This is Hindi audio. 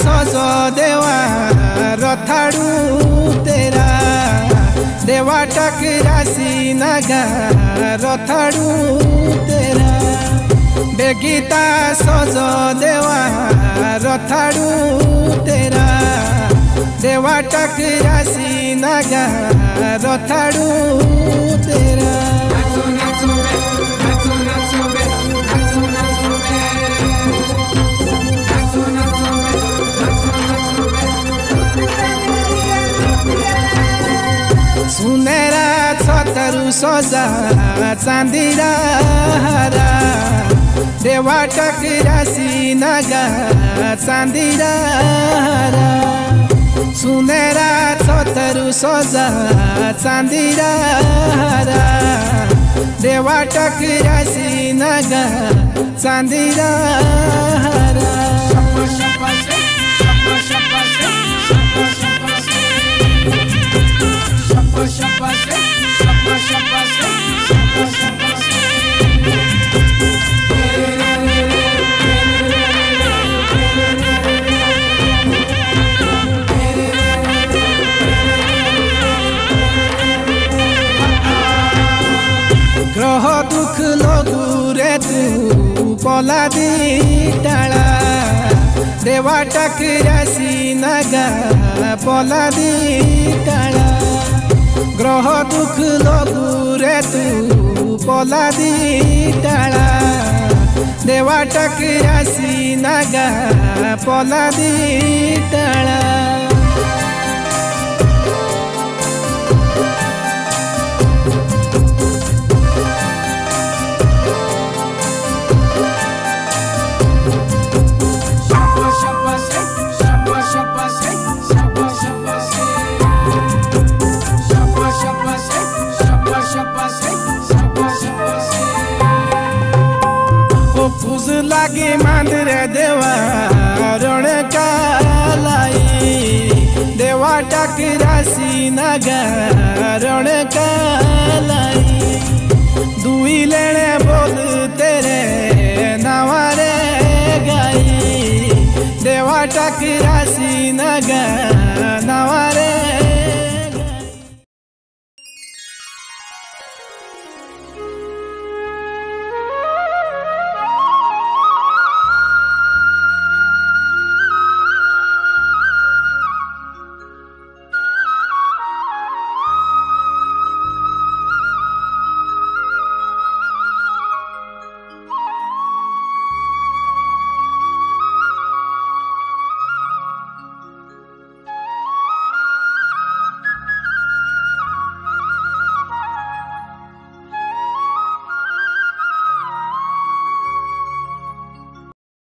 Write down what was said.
सजो देवा रथाड़ू तेरा देवा टकरासी नगा रथाड़ू तेरा बेगीता सजो देवा रथाड़ू तेरा देवा टकरासी नगा रथाड़ू तेरा सुनेरा छतरु सजा चांदीरा हारा देवा टकरासी नगा चांदीरा हारा सुनेरा छतरु सजा चांदीरा हारा देवा टकरासी नगा चांदीरा हारा ग्रह दुख लगू रे तू पला दी टाला देवा टकरासी नगा पला दी टाला ग्रह दुख लगू रे तू पला दी टाला देवा टकरासी नगा पला दी टाला फूस लागे मांदर देवा रण कालाई देवा टकरासी नगा रण कालाई